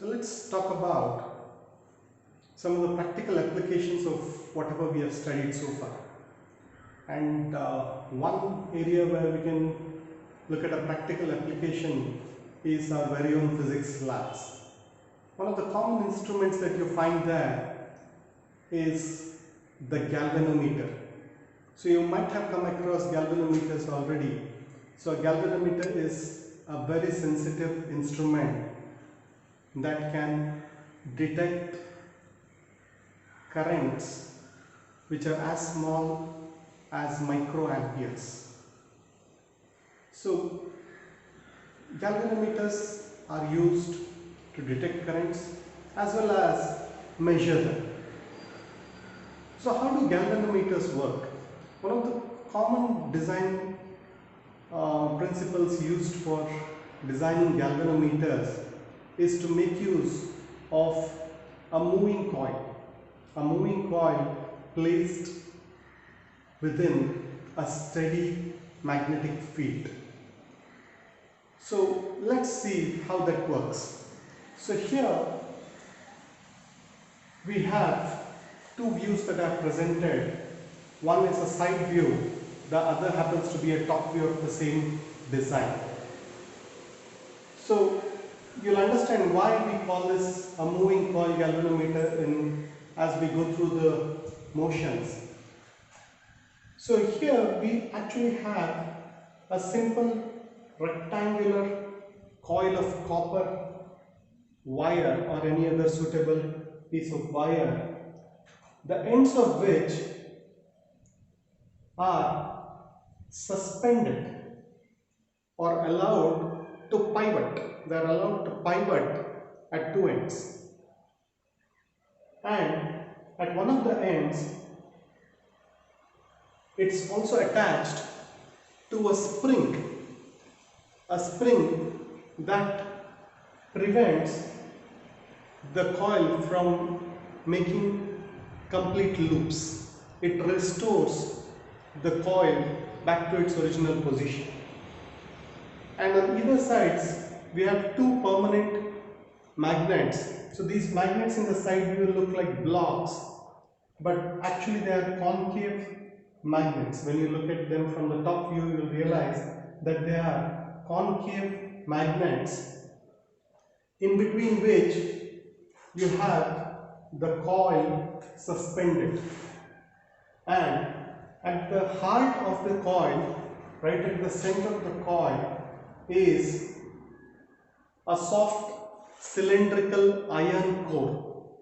So let's talk about some of the practical applications of whatever we have studied so far. And one area where we can look at a practical application is our very own physics labs. One of the common instruments that you find there is the galvanometer. So you might have come across galvanometers already. So a galvanometer is a very sensitive instrument that can detect currents which are as small as microamperes. So galvanometers are used to detect currents as well as measure them. So how do galvanometers work? One of the common design principles used for designing galvanometers is to make use of a moving coil placed within a steady magnetic field. So let's see how that works. So here we have two views that are presented. One is a side view, the other happens to be a top view of the same design. So you'll understand why we call this a moving coil galvanometer as we go through the motions. So here we actually have a simple rectangular coil of copper wire or any other suitable piece of wire, the ends of which are suspended or allowed to pivot. They are allowed to pivot at two ends, and at one of the ends it's also attached to a spring that prevents the coil from making complete loops. It restores the coil back to its original position. And on either sides we have two permanent magnets. So these magnets in the side view look like blocks, but actually they are concave magnets. When you look at them from the top view, you will realize that they are concave magnets, in between which you have the coil suspended, and at the heart of the coil, right at the center of the coil, is a soft cylindrical iron core.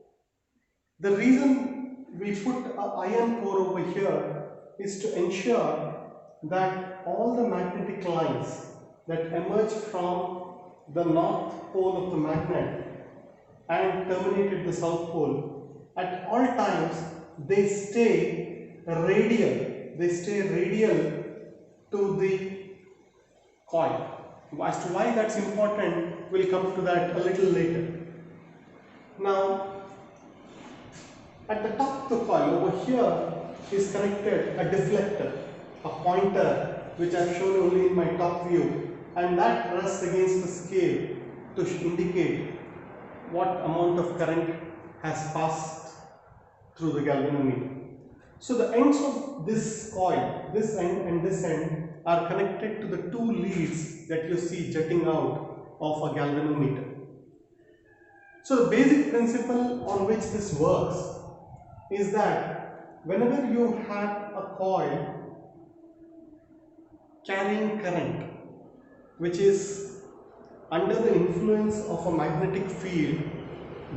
The reason we put an iron core over here is to ensure that all the magnetic lines that emerge from the north pole of the magnet and terminate at the south pole, at all times they stay radial. They stay radial to the coil. As to why that's important, we'll come to that a little later. Now, at the top of the coil over here is connected a deflector, a pointer, which I've shown only in my top view, and that rests against the scale to indicate what amount of current has passed through the galvanometer. So the ends of this coil, this end and this end, are connected to the two leads that you see jutting out of a galvanometer. So the basic principle on which this works is that whenever you have a coil carrying current which is under the influence of a magnetic field,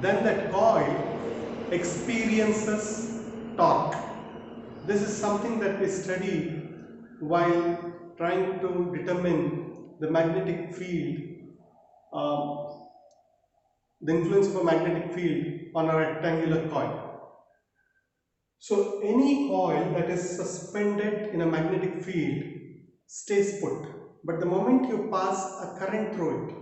then that coil experiences torque. This is something that we study while trying to determine the magnetic field, the influence of a magnetic field on a rectangular coil. So any coil that is suspended in a magnetic field stays put, but the moment you pass a current through it,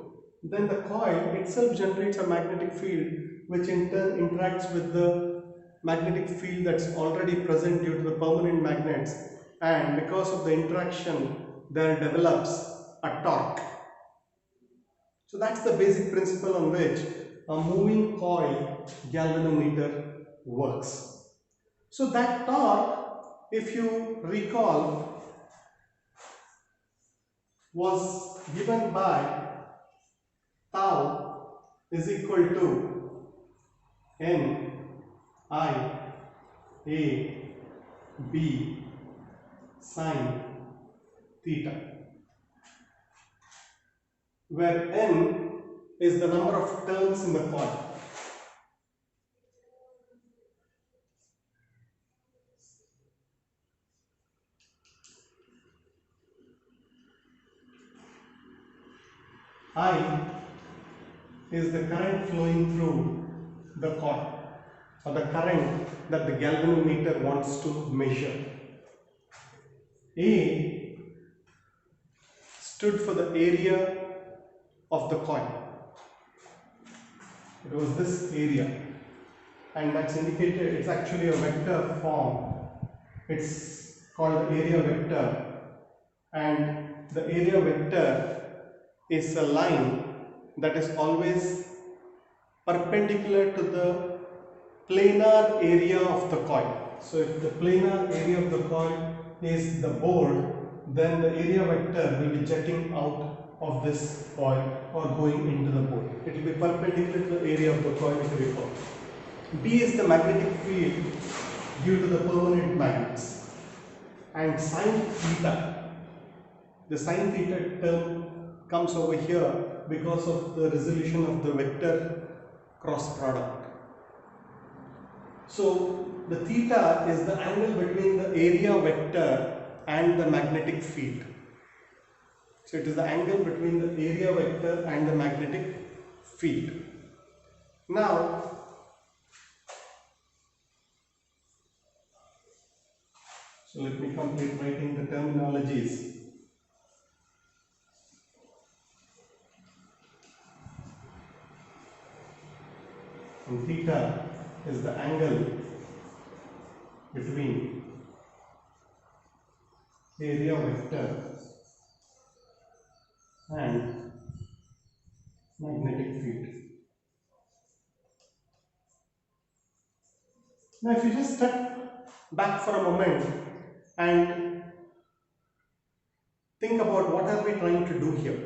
then the coil itself generates a magnetic field which in turn interacts with the magnetic field that's already present due to the permanent magnets, and because of the interaction there develops a torque. So that's the basic principle on which a moving coil galvanometer works. So that torque, if you recall, was given by tau is equal to N I A B sine theta, where N is the number of turns in the coil. I is the current flowing through the coil, or the current that the galvanometer wants to measure. A stood for the area of the coil. It was this area, and that's indicated, it's actually a vector form. It's called the area vector, and the area vector is a line that is always perpendicular to the planar area of the coil. So if the planar area of the coil is the board, then the area vector will be jutting out of this coil or going into the board. It will be perpendicular to the area of the coil, if you recall. B is the magnetic field due to the permanent magnets. And sine theta, the sine theta term comes over here because of the resolution of the vector cross product. So the theta is the angle between the area vector and the magnetic field. So it is the angle between the area vector and the magnetic field. Now, so let me complete writing the terminologies. And theta is the angle between area vector and magnetic field. Now if you just step back for a moment and think about what are we trying to do here.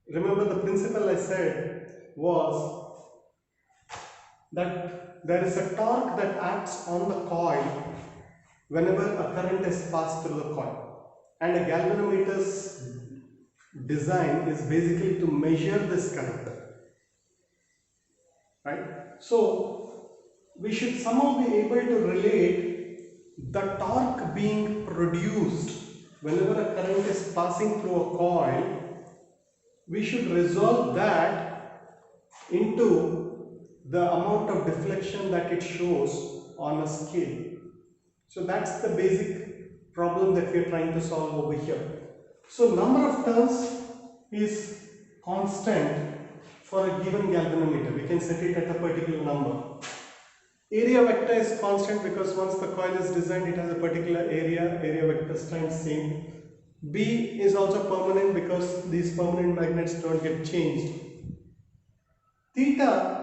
Remember, the principle I said was that there is a torque that acts on the coil whenever a current is passed through the coil, and a galvanometer's design is basically to measure this current, right? So we should somehow be able to relate the torque being produced whenever a current is passing through a coil. We should resolve that into the amount of deflection that it shows on a scale. So that's the basic problem that we are trying to solve over here. So number of turns is constant for a given galvanometer. We can set it at a particular number. Area vector is constant because once the coil is designed, it has a particular area vector times same. B is also permanent because these permanent magnets don't get changed. Theta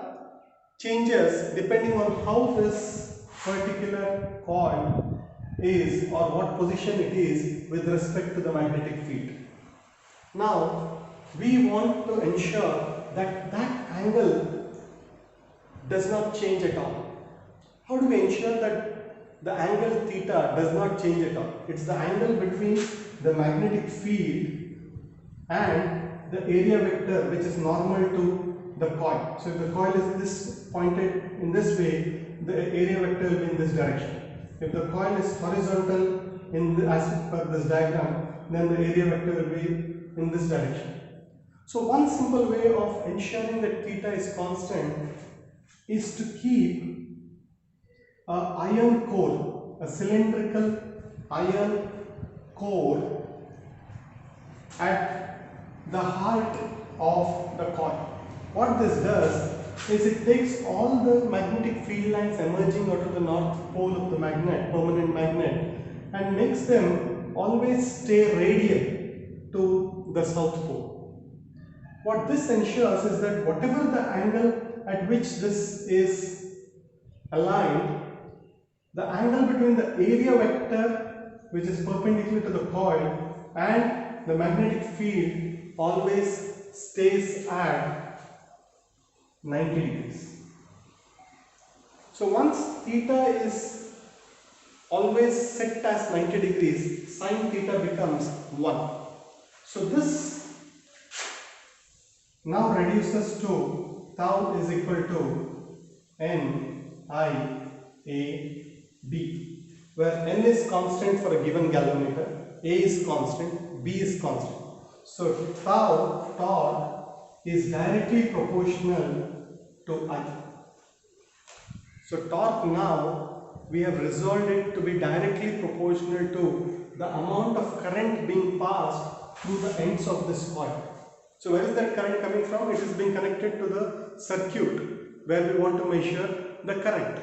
changes depending on how this particular coil is or what position it is with respect to the magnetic field. Now we want to ensure that that angle does not change at all. How do we ensure that the angle theta does not change at all? It's the angle between the magnetic field and the area vector, which is normal to the coil. So if the coil is this pointed in this way, the area vector will be in this direction. If the coil is horizontal as per this diagram, then the area vector will be in this direction. So one simple way of ensuring that theta is constant is to keep an iron core, a cylindrical iron core at the heart of the coil. What this does is it takes all the magnetic field lines emerging out of the north pole of the magnet, permanent magnet, and makes them always stay radial to the south pole. What this ensures is that whatever the angle at which this is aligned, the angle between the area vector, which is perpendicular to the coil, and the magnetic field always stays at 90 degrees. So once theta is always set as 90 degrees, sine theta becomes 1. So this now reduces to tau is equal to N I A B, where N is constant for a given galvanometer, A is constant, B is constant. So tau torque is directly proportional to I. So torque now we have resolved it to be directly proportional to the amount of current being passed through the ends of this coil. So where is that current coming from? It is being connected to the circuit where we want to measure the current.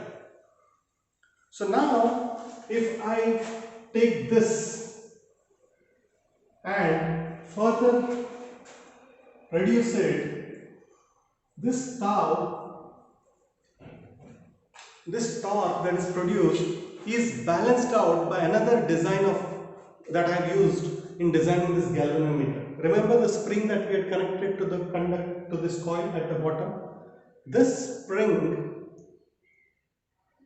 So now if I take this and further reduce it, this torque that is produced is balanced out by another design that I have used in designing this galvanometer. Remember the spring that we had connected to the this coil at the bottom? This spring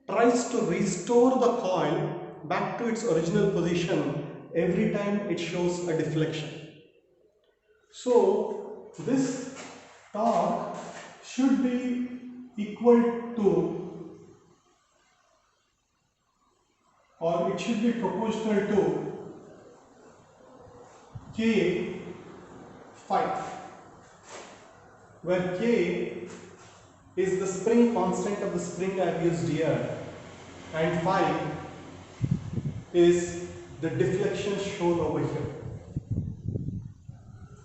tries to restore the coil back to its original position every time it shows a deflection. So this torque should be equal to, or it should be proportional to K phi, where K is the spring constant of the spring I have used here, and phi is the deflection shown over here.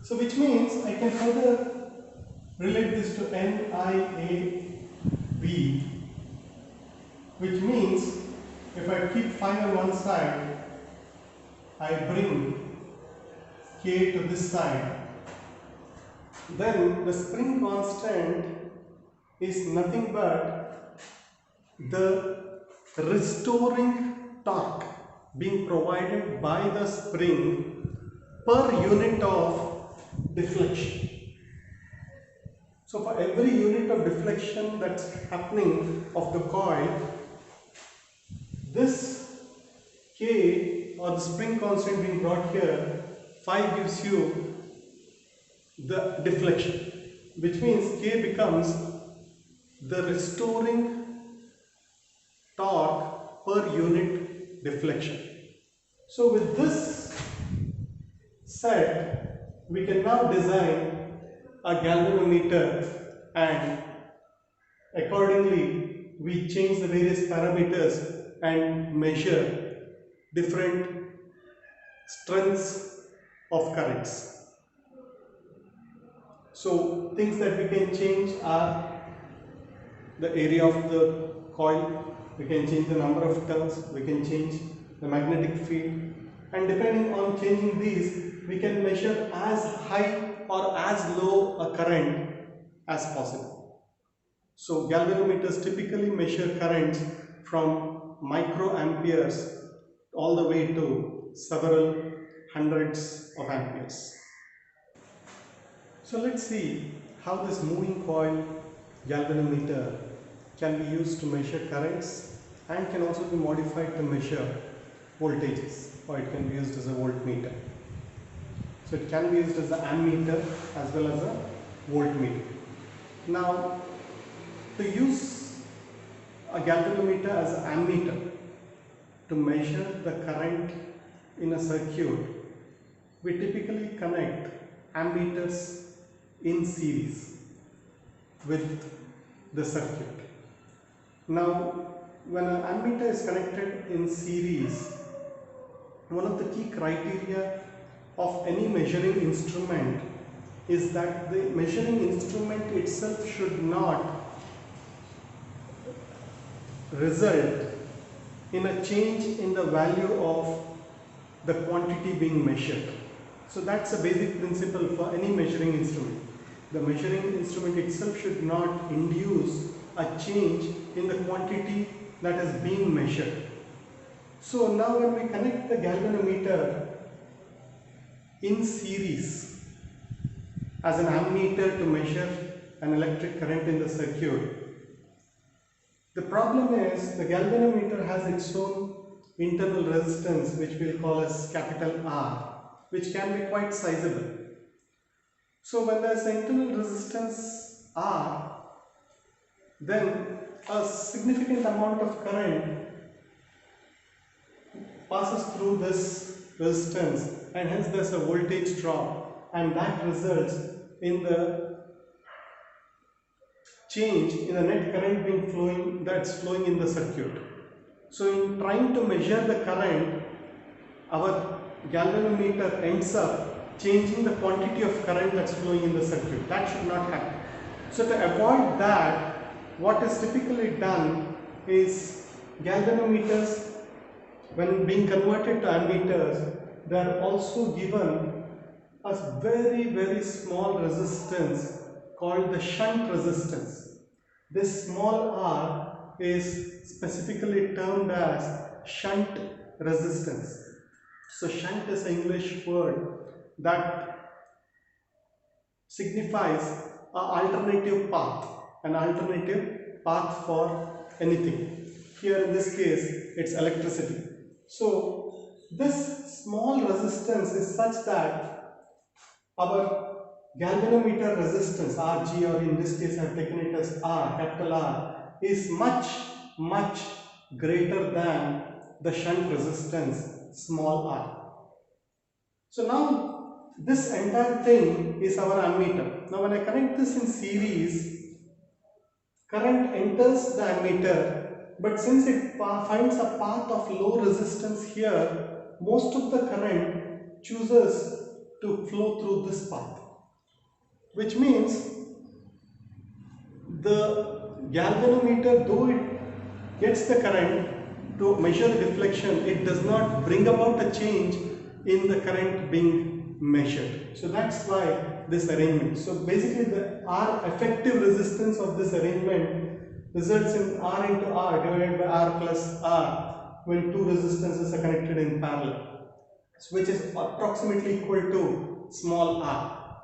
So which means I can further relate this to NIAB, which means if I keep phi on one side, I bring K to this side, then the spring constant is nothing but the restoring torque being provided by the spring per unit of deflection. So for every unit of deflection that's happening of the coil, this K or the spring constant being brought here, phi gives you the deflection, which means K becomes the restoring torque per unit deflection. So with this set, we can now design a galvanometer, and accordingly we change the various parameters and measure different strengths of currents. So things that we can change are the area of the coil, we can change the number of turns, we can change the magnetic field, and depending on changing these, we can measure as high or as low a current as possible. So galvanometers typically measure currents from microamperes all the way to several hundreds of amperes. So let's see how this moving coil galvanometer can be used to measure currents and can also be modified to measure voltages, or it can be used as a voltmeter. So it can be used as an ammeter as well as a voltmeter. Now, to use a galvanometer as an ammeter to measure the current in a circuit, we typically connect ammeters in series with the circuit. Now, when an ammeter is connected in series, one of the key criteria of any measuring instrument is that the measuring instrument itself should not result in a change in the value of the quantity being measured. So that's a basic principle for any measuring instrument. The measuring instrument itself should not induce a change in the quantity that is being measured. So now when we connect the galvanometer in series as an ammeter to measure an electric current in the circuit, the problem is the galvanometer has its own internal resistance, which we'll call as capital R, which can be quite sizable. So when there is internal resistance R, then a significant amount of current passes through this resistance, and hence there is a voltage drop, and that results in the change in the net current that's flowing in the circuit. So in trying to measure the current, our galvanometer ends up changing the quantity of current that's flowing in the circuit. That should not happen. So to avoid that, what is typically done is galvanometers, when being converted to ammeters, they are also given a very small resistance called the shunt resistance. This small r is specifically termed as shunt resistance. So shunt is an English word that signifies an alternative path for anything. Here in this case, it's electricity. So this small resistance is such that our galvanometer resistance Rg, or in this case I have taken it as R, capital R, is much greater than the shunt resistance small r. So now this entire thing is our ammeter. Now when I connect this in series, current enters the ammeter, but since it finds a path of low resistance here, most of the current chooses to flow through this path, which means the galvanometer, though it gets the current to measure the deflection, it does not bring about a change in the current being measured. So that's why this arrangement. So basically the R effective resistance of this arrangement results in R into R divided by R plus R when two resistances are connected in parallel, which is approximately equal to small r,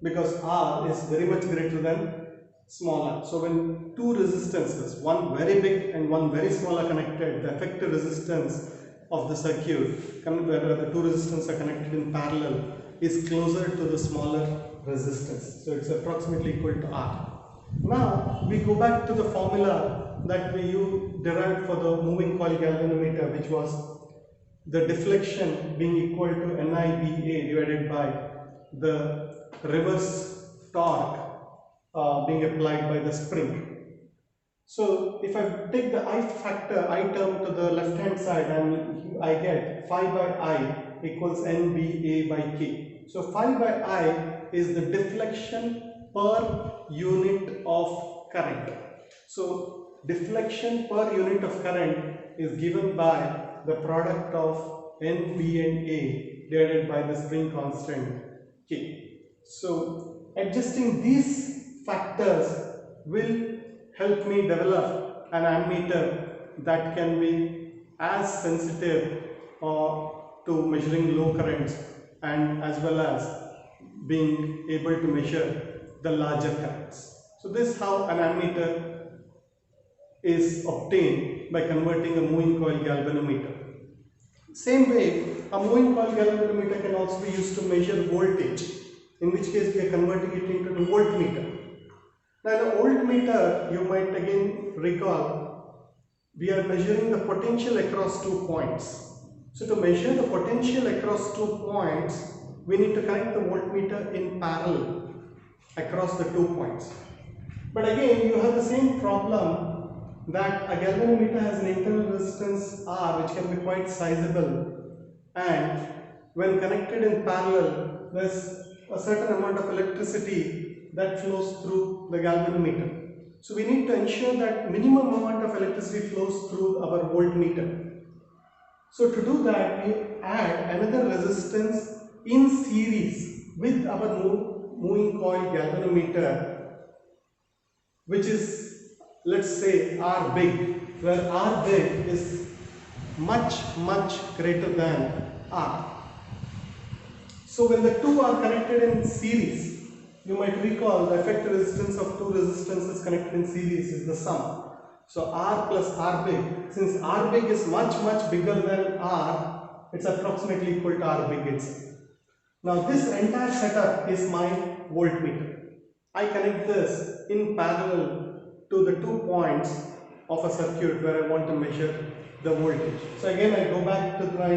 because R is very much greater than small r. So when two resistances, one very big and one very small, are connected, the effective resistance of the circuit, where the two resistances are connected in parallel, is closer to the smaller resistance. So it's approximately equal to R. Now we go back to the formula that we derived for the moving coil galvanometer, which was the deflection being equal to NIBA divided by the reverse torque being applied by the spring. So if I take the I factor, I term to the left hand side, and I get phi by I equals NBA by K. So phi by I is the deflection per unit of current. So deflection per unit of current is given by the product of N, B and A divided by the spring constant K. So adjusting these factors will help me develop an ammeter that can be as sensitive to measuring low currents, and as well as being able to measure the larger currents. So this is how an ammeter is obtained by converting a moving coil galvanometer. Same way, a moving coil galvanometer can also be used to measure voltage, in which case we are converting it into a voltmeter. Now in a voltmeter, you might again recall, we are measuring the potential across 2 points. So to measure the potential across 2 points, we need to connect the voltmeter in parallel across the 2 points. But again, you have the same problem that a galvanometer has an internal resistance R, which can be quite sizable, and when connected in parallel, there is a certain amount of electricity that flows through the galvanometer. So we need to ensure that minimum amount of electricity flows through our voltmeter. So to do that, we add another resistance in series with our moving coil galvanometer, which is, let's say, R big, where R big is much greater than R. So when the two are connected in series, you might recall the effective resistance of two resistances connected in series is the sum. So R plus R big, since R big is much bigger than R, it's approximately equal to R big itself. Now this entire setup is my voltmeter. I connect this in parallel to the 2 points of a circuit where I want to measure the voltage. So again I go back to my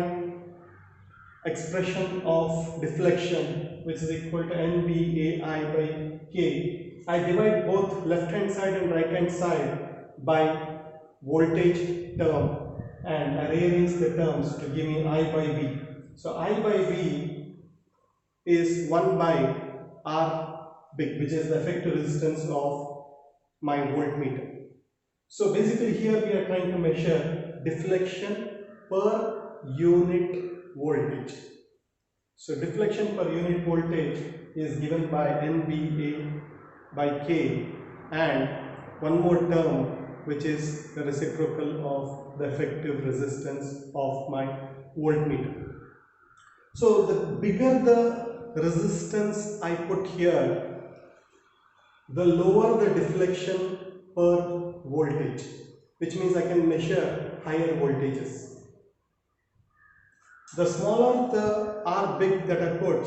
expression of deflection, which is equal to NBAI by K. I divide both left hand side and right hand side by voltage term and I rearrange the terms to give me I by V. So I by V is 1 by R big, which is the effective resistance of my voltmeter. So basically here we are trying to measure deflection per unit voltage. So deflection per unit voltage is given by NBA by K, and one more term which is the reciprocal of the effective resistance of my voltmeter. So the bigger the resistance I put here, the lower the deflection per voltage, which means I can measure higher voltages. The smaller the R big that I put,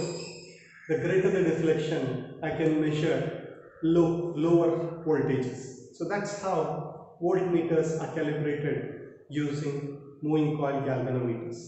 the greater the deflection, I can measure lower voltages. So that's how voltmeters are calibrated using moving coil galvanometers.